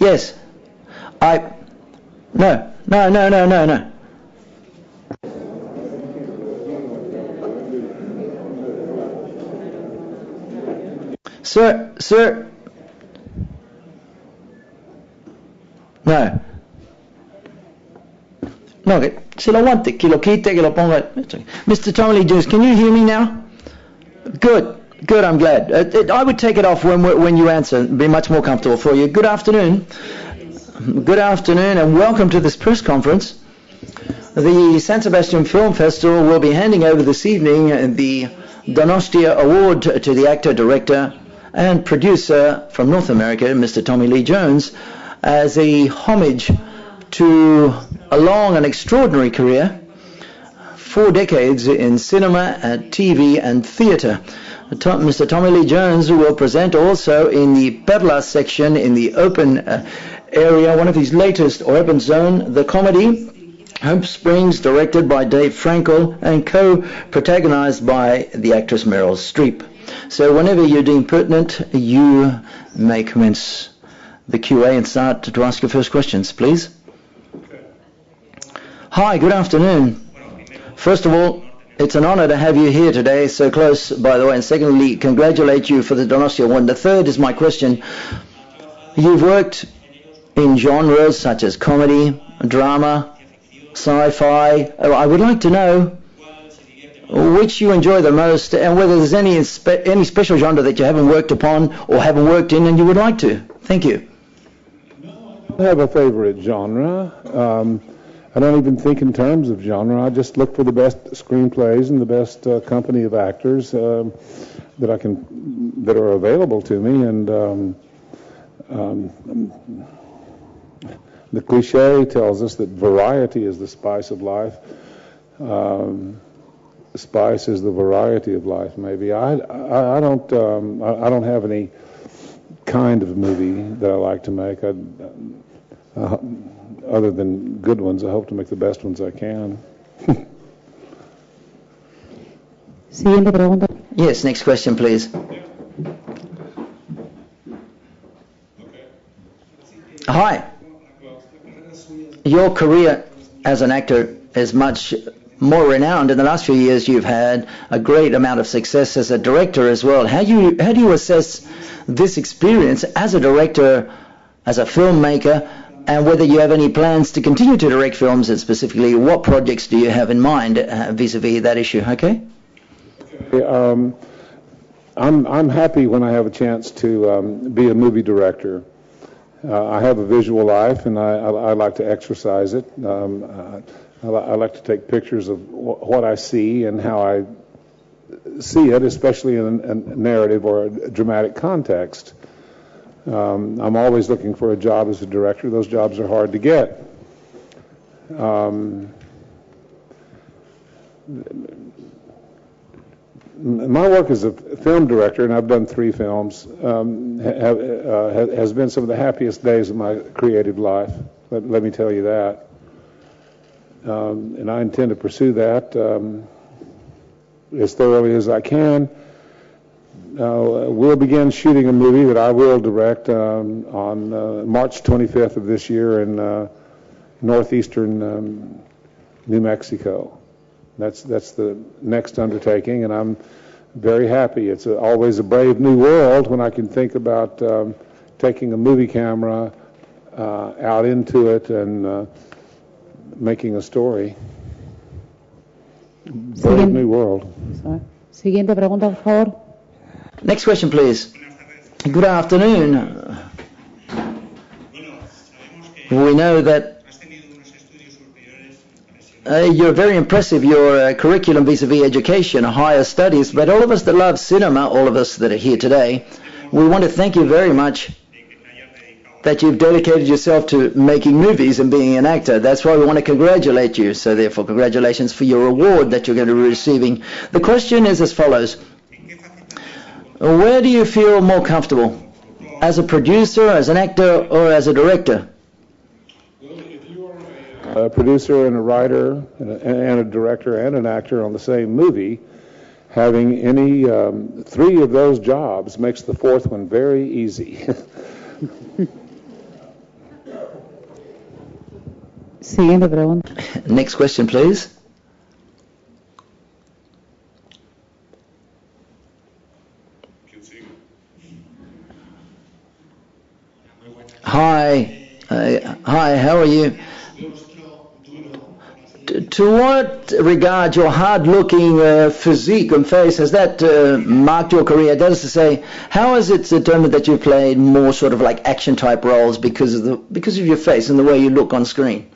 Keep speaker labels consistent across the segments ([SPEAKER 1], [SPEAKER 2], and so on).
[SPEAKER 1] Yes. No. Sir. No. No, se lo aguante, que lo quite, que lo ponga. Mr. Tommy Lee Jones, can you hear me now? Good, I'm glad. I would take it off when you answer. It'd be much more comfortable for you. Good afternoon. Good afternoon and welcome to this press conference. The San Sebastian Film Festival will be handing over this evening the Donostia Award to the actor, director and producer from North America, Mr. Tommy Lee Jones, as a homage to a long and extraordinary career, 4 decades in cinema, TV and theatre. Mr. Tommy Lee Jones will present also in the Perla section in the open area, one of his latest, Urban Zone, the comedy Hope Springs, directed by Dave Frankel and co-protagonized by the actress Meryl Streep. So whenever you're deemed pertinent, you may commence the QA and start to ask your first questions, please. Hi, good afternoon. First of all, it's an honor to have you here today, so close, by the way. And secondly, congratulate you for the Donostia Award. The third is my question. You've worked in genres such as comedy, drama, sci-fi. I would like to know which you enjoy the most and whether there's any special genre that you haven't worked upon or haven't worked in and you would like to. Thank you.
[SPEAKER 2] I have a favorite genre. I don't even think in terms of genre. I just look for the best screenplays and the best company of actors that are available to me. And the cliche tells us that variety is the spice of life. Spice is the variety of life. Maybe I don't have any kind of movie that I like to make. Other than good ones, I hope to make the best ones I can.
[SPEAKER 3] Siguiente pregunta.
[SPEAKER 1] Yes, next question, please. Hi. Your career as an actor is much more renowned. In the last few years, you've had a great amount of success as a director as well. How do you assess this experience as a director, as a filmmaker, and whether you have any plans to continue to direct films, and specifically what projects do you have in mind vis-a-vis that issue? Okay.
[SPEAKER 2] I'm happy when I have a chance to be a movie director. I have a visual life, and I like to exercise it. I like to take pictures of what I see and how I see it, especially in a narrative or a dramatic context. I'm always looking for a job as a director. Those jobs are hard to get. My work as a film director, and I've done 3 films, has been some of the happiest days of my creative life. Let me tell you that. And I intend to pursue that as thoroughly as I can. We'll begin shooting a movie that I will direct on March 25th of this year in northeastern New Mexico. That's the next undertaking, and I'm very happy. It's always a brave new world when I can think about taking a movie camera out into it and making a story. Brave new world.
[SPEAKER 3] Siguiente pregunta, por favor.
[SPEAKER 1] Next question, please. Good afternoon. We know that you're very impressive, your curriculum vis-a-vis education, higher studies, but all of us that love cinema, all of us that are here today, we want to thank you very much that you've dedicated yourself to making movies and being an actor. That's why we want to congratulate you. So therefore, congratulations for your award that you're going to be receiving. The question is as follows. Where do you feel more comfortable? As a producer, as an actor, or as a director?
[SPEAKER 2] A producer and a writer and a director and an actor on the same movie, having any 3 of those jobs makes the 4th one very easy.
[SPEAKER 3] Siguiente pregunta.
[SPEAKER 1] Next question, please. Hi. Hi, how are you? To what regard your hard-looking physique and face, has that marked your career? That is to say, how is it determined that you played more sort of like action-type roles because of your face and the way you look on screen?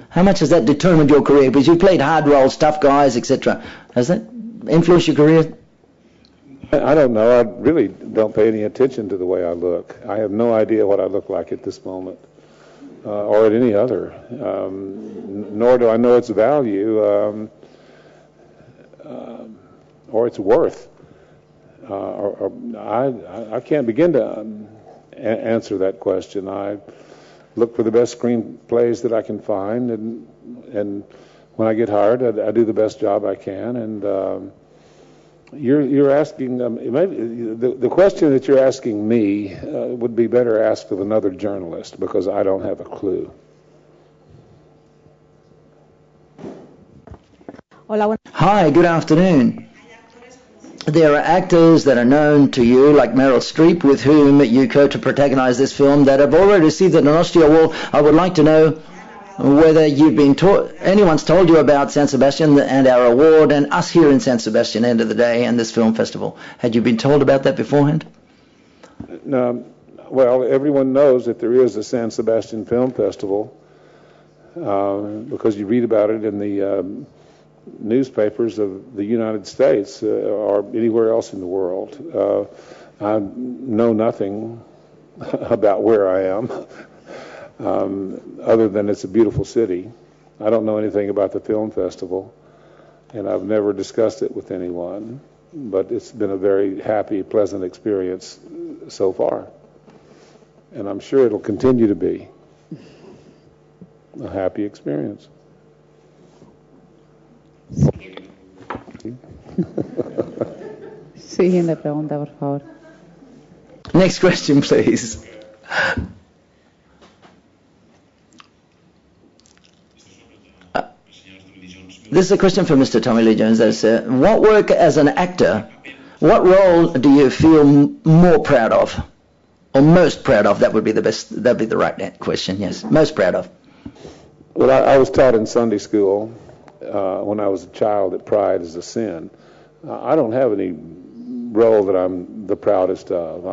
[SPEAKER 1] How much has that determined your career? Because you played hard roles, tough guys, etc. Has that influenced your career?
[SPEAKER 2] I don't know. I really don't pay any attention to the way I look. I have no idea what I look like at this moment. Or at any other, nor do I know its value or its worth. I can't begin to answer that question. I look for the best screenplays that I can find, and when I get hired, I do the best job I can. And you're asking maybe the question that you're asking me would be better asked of another journalist, because I don't have a clue.
[SPEAKER 1] Hi, good afternoon. There are actors that are known to you, like Meryl Streep, with whom you co-protagonize this film, that have already received an Oscar award. I would like to know whether you've been anyone's told you about San Sebastian and our award and us here in San Sebastian, end of the day, and this film festival. Had you been told about that beforehand?
[SPEAKER 2] No. Well, everyone knows that there is a San Sebastian Film Festival because you read about it in the newspapers of the United States or anywhere else in the world. I know nothing about where I am. Other than it's a beautiful city. I don't know anything about the film festival, and I've never discussed it with anyone, but it's been a very happy, pleasant experience so far, and I'm sure it'll continue to be a happy experience.
[SPEAKER 3] Siguiente pregunta, por favor.
[SPEAKER 1] Next question, please. This is a question for Mr. Tommy Lee Jones. That is, what work as an actor, what role do you feel more proud of, or most proud of? That would be the best. That'd be the right question. Yes, most proud of.
[SPEAKER 2] Well, I was taught in Sunday school when I was a child that pride is a sin. I don't have any role that I'm the proudest of.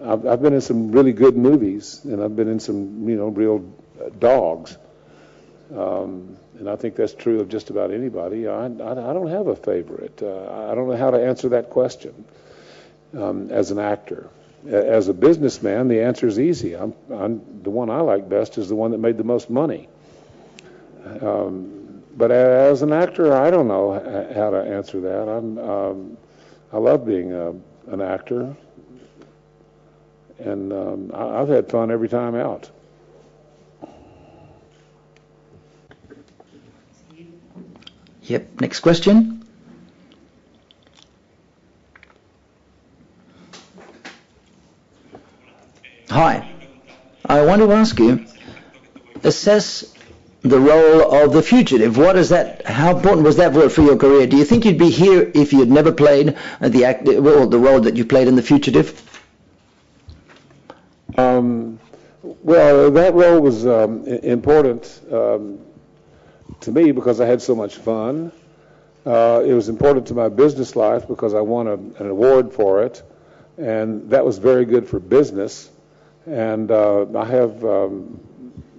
[SPEAKER 2] I've been in some really good movies, and I've been in some, real dogs. And I think that's true of just about anybody. I don't have a favorite. I don't know how to answer that question as an actor. As a businessman, the answer is easy. I'm the one I like best is the one that made the most money. But as an actor, I don't know how to answer that. I love being an actor. And I've had fun every time out.
[SPEAKER 1] Yep. Next question. Hi. I want to ask you, assess the role of The Fugitive. What is that? How important was that for your career? Do you think you'd be here if you'd never played the role that you played in The Fugitive?
[SPEAKER 2] Well, that role was important to me because I had so much fun. It was important to my business life because I won an award for it, and that was very good for business. And I have,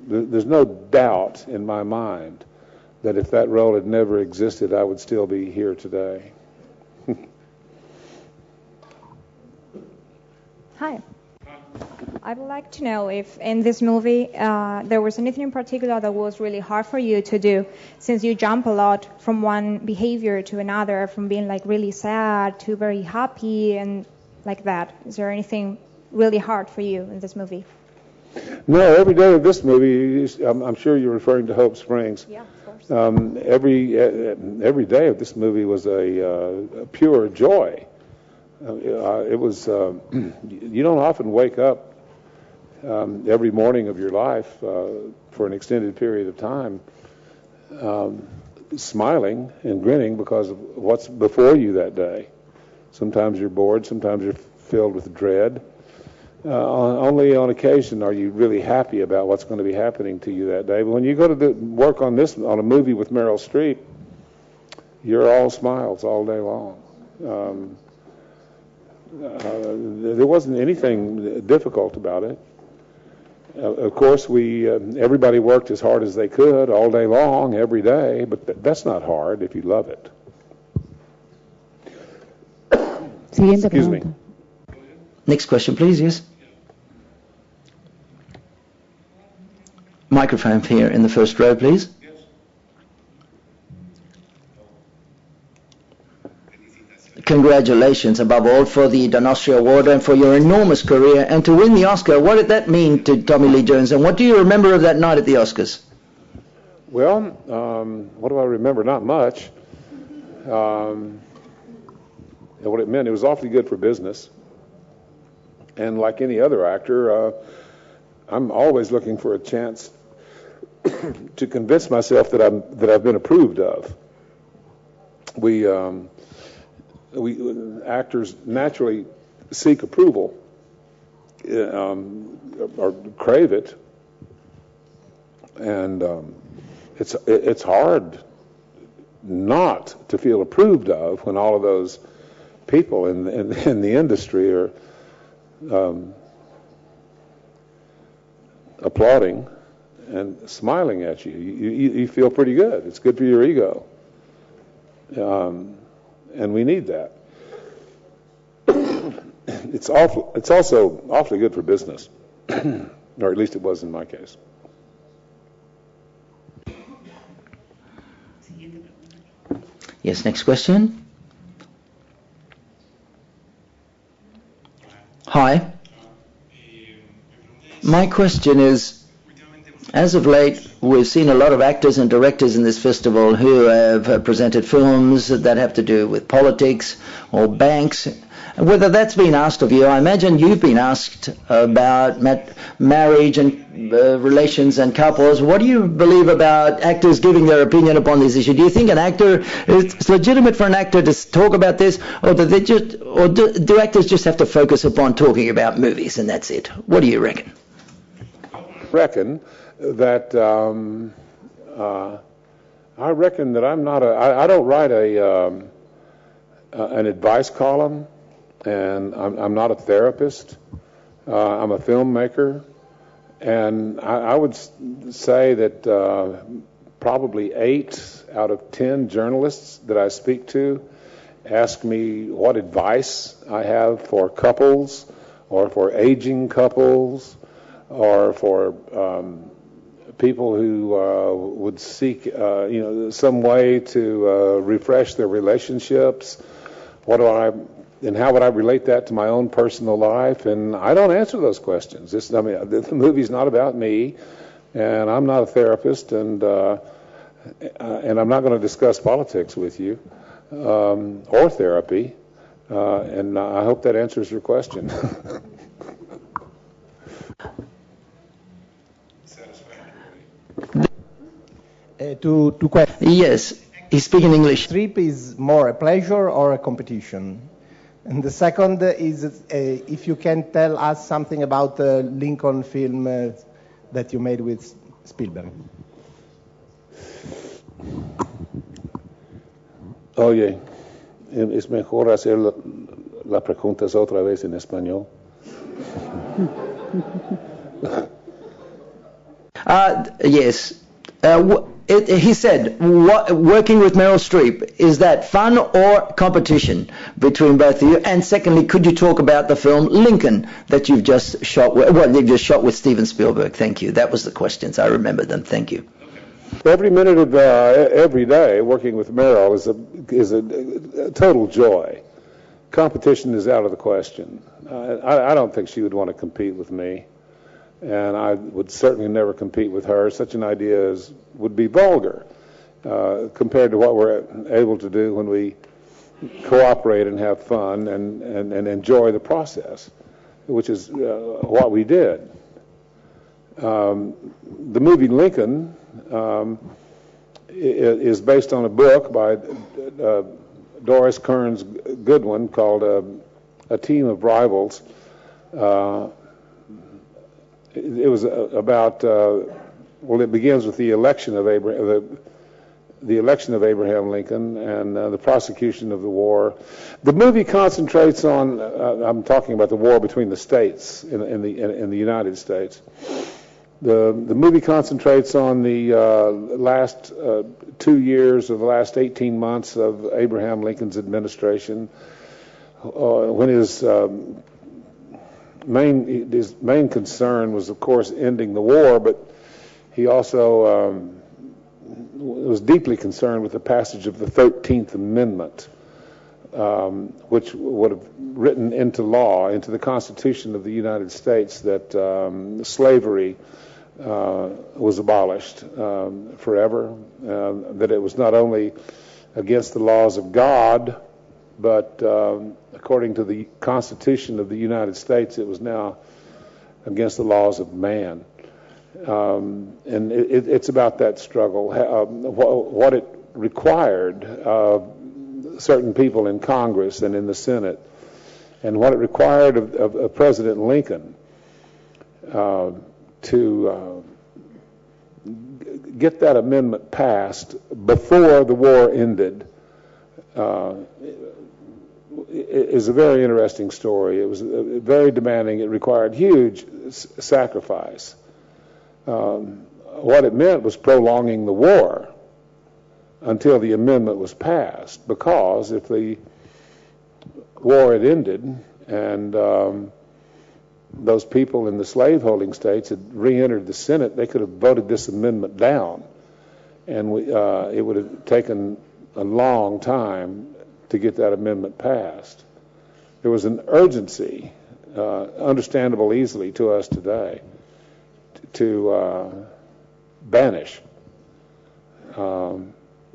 [SPEAKER 2] there's no doubt in my mind that if that role had never existed, I would still be here today.
[SPEAKER 4] Hi. I'd like to know if in this movie there was anything in particular that was really hard for you to do, since you jump a lot from one behavior to another, from being like really sad to very happy and like that. Is there anything really hard for you in this movie?
[SPEAKER 2] No, every day of this movie, I'm sure you're referring to Hope Springs.
[SPEAKER 4] Yeah, of course.
[SPEAKER 2] Every day of this movie was a pure joy. It was, you don't often wake up every morning of your life for an extended period of time, smiling and grinning because of what's before you that day. Sometimes you're bored, sometimes you're filled with dread. Only on occasion are you really happy about what's going to be happening to you that day. But when you go to work on a movie with Meryl Streep, you're all smiles all day long. There wasn't anything difficult about it. Of course, everybody worked as hard as they could all day long, every day, but that's not hard if you love it.
[SPEAKER 3] Siguiente
[SPEAKER 2] Excuse me.
[SPEAKER 3] pregunta.
[SPEAKER 1] Next question, please. Yes. Microphone here in the first row, please. Congratulations, above all, for the Donostia Award and for your enormous career. And to win the Oscar, what did that mean to Tommy Lee Jones? And what do you remember of that night at the Oscars?
[SPEAKER 2] Well, what do I remember? Not much. What it meant, it was awfully good for business. And like any other actor, I'm always looking for a chance to convince myself that I've been approved of. We actors naturally seek approval or crave it, and it's hard not to feel approved of when all of those people in the industry are applauding and smiling at you. You feel pretty good. It's good for your ego. And we need that. It's also awfully good for business, or at least it was in my case.
[SPEAKER 1] Yes, next question. Hi. My question is, as of late, we've seen a lot of actors and directors in this festival who have presented films that have to do with politics or banks. Whether that's been asked of you, I imagine you've been asked about marriage and relations and couples. What do you believe about actors giving their opinion upon this issue? Do you think it's legitimate for an actor to talk about this, or do actors just have to focus upon talking about movies and that's it? What do you reckon?
[SPEAKER 2] I reckon that I'm not I don't write an advice column, and I'm not a therapist. I'm a filmmaker, and I would say that probably 8 out of 10 journalists that I speak to ask me what advice I have for couples, or for aging couples, or for people who would seek, some way to refresh their relationships. How would I relate that to my own personal life? And I don't answer those questions. The movie's not about me, and I'm not a therapist, and I'm not going to discuss politics with you or therapy. And I hope that answers your question.
[SPEAKER 5] Two questions.
[SPEAKER 1] Yes, he's speaking English.
[SPEAKER 5] Trip is more a pleasure or a competition? And the second is if you can tell us something about the Lincoln film that you made with Spielberg.
[SPEAKER 2] Oye, es mejor hacer las preguntas otra vez en español.
[SPEAKER 1] Yes. He said, working with Meryl Streep, is that fun or competition between both of you? And secondly, could you talk about the film Lincoln that you've just shot with Steven Spielberg? Thank you. That was the questions. I remember them. Thank you.
[SPEAKER 2] Every minute of every day working with Meryl is a total joy. Competition is out of the question. I don't think she would want to compete with me. And I would certainly never compete with her. Such an idea would be vulgar compared to what we're able to do when we cooperate and have fun and enjoy the process, which is what we did. The movie Lincoln is based on a book by Doris Kearns Goodwin called A Team of Rivals. It was about, it begins with the election of Abraham Lincoln and the prosecution of the war. The movie concentrates on, I'm talking about the war between the states in the United States. The movie concentrates on the last 2 years or the last 18 months of Abraham Lincoln's administration, when his main concern was, of course, ending the war, but he also was deeply concerned with the passage of the 13th Amendment, which would have written into law, into the Constitution of the United States, that slavery was abolished forever, that it was not only against the laws of God, but according to the Constitution of the United States, it was now against the laws of man. And it's about that struggle, what it required of certain people in Congress and in the Senate, and what it required of President Lincoln to get that amendment passed before the war ended. Is a very interesting story. It was very demanding. It required huge sacrifice. What it meant was prolonging the war until the amendment was passed, because if the war had ended and those people in the slaveholding states had re-entered the Senate, they could have voted this amendment down, and it would have taken a long time to get that amendment passed. There was an urgency, understandable easily to us today, to banish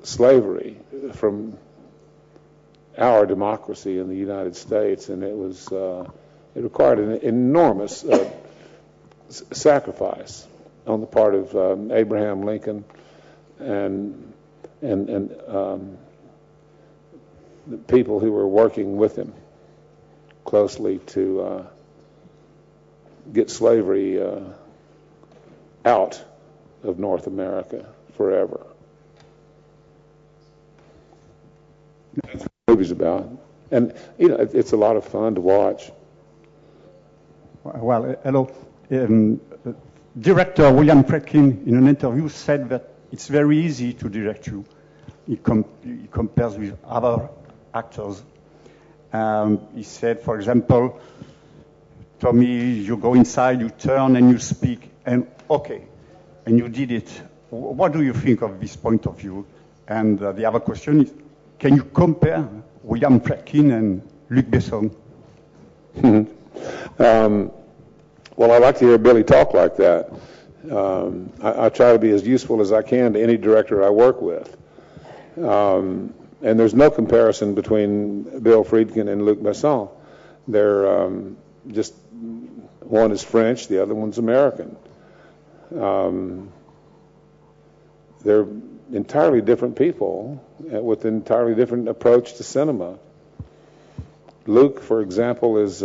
[SPEAKER 2] slavery from our democracy in the United States, and it required an enormous sacrifice on the part of Abraham Lincoln and the people who were working with him closely to get slavery out of North America forever. That's what the movie's about. And, it's a lot of fun to watch.
[SPEAKER 6] Well, hello. Director William Friedkin, in an interview, said that it's very easy to direct you. He compares with other actors. He said, for example, Tommy, you go inside, you turn, and you speak, and okay, and you did it. What do you think of this point of view? And the other question is, can you compare William Friedkin and Luc Besson?
[SPEAKER 2] Well, I like to hear Billy talk like that. I try to be as useful as I can to any director I work with. And there's no comparison between Bill Friedkin and Luc Besson. They're just, one is French, the other one's American. They're entirely different people with an entirely different approach to cinema. Luc, for example, is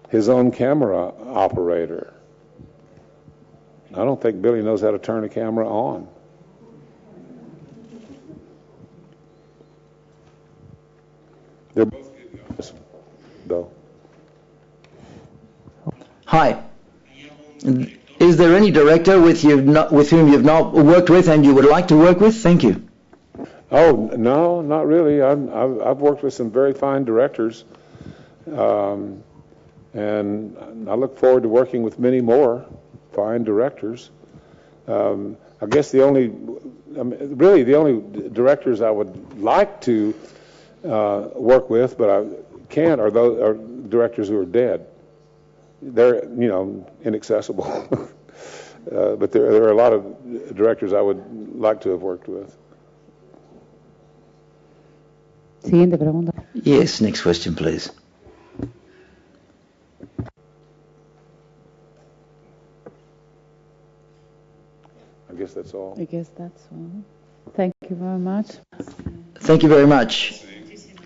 [SPEAKER 2] his own camera operator. I don't think Billy knows how to turn a camera on. They're both good guys, though.
[SPEAKER 1] Hi. Is there any director with whom you've not worked with and you would like to work with? Thank you.
[SPEAKER 2] Oh, no, not really. I've worked with some very fine directors, and I look forward to working with many more fine directors. I guess the only directors I would like to work with, but I can't, are directors who are dead. They're, inaccessible. But there are a lot of directors I would like to have worked with.
[SPEAKER 3] Siguiente pregunta.
[SPEAKER 1] Yes, next question, please.
[SPEAKER 2] I guess that's all.
[SPEAKER 3] I guess that's all. Thank you very much.
[SPEAKER 1] Thank you very much.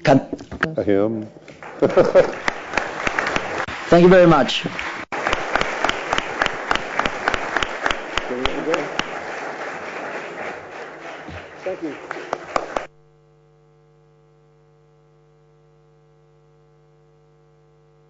[SPEAKER 2] A hymn.
[SPEAKER 1] Thank you very much.
[SPEAKER 2] Thank you.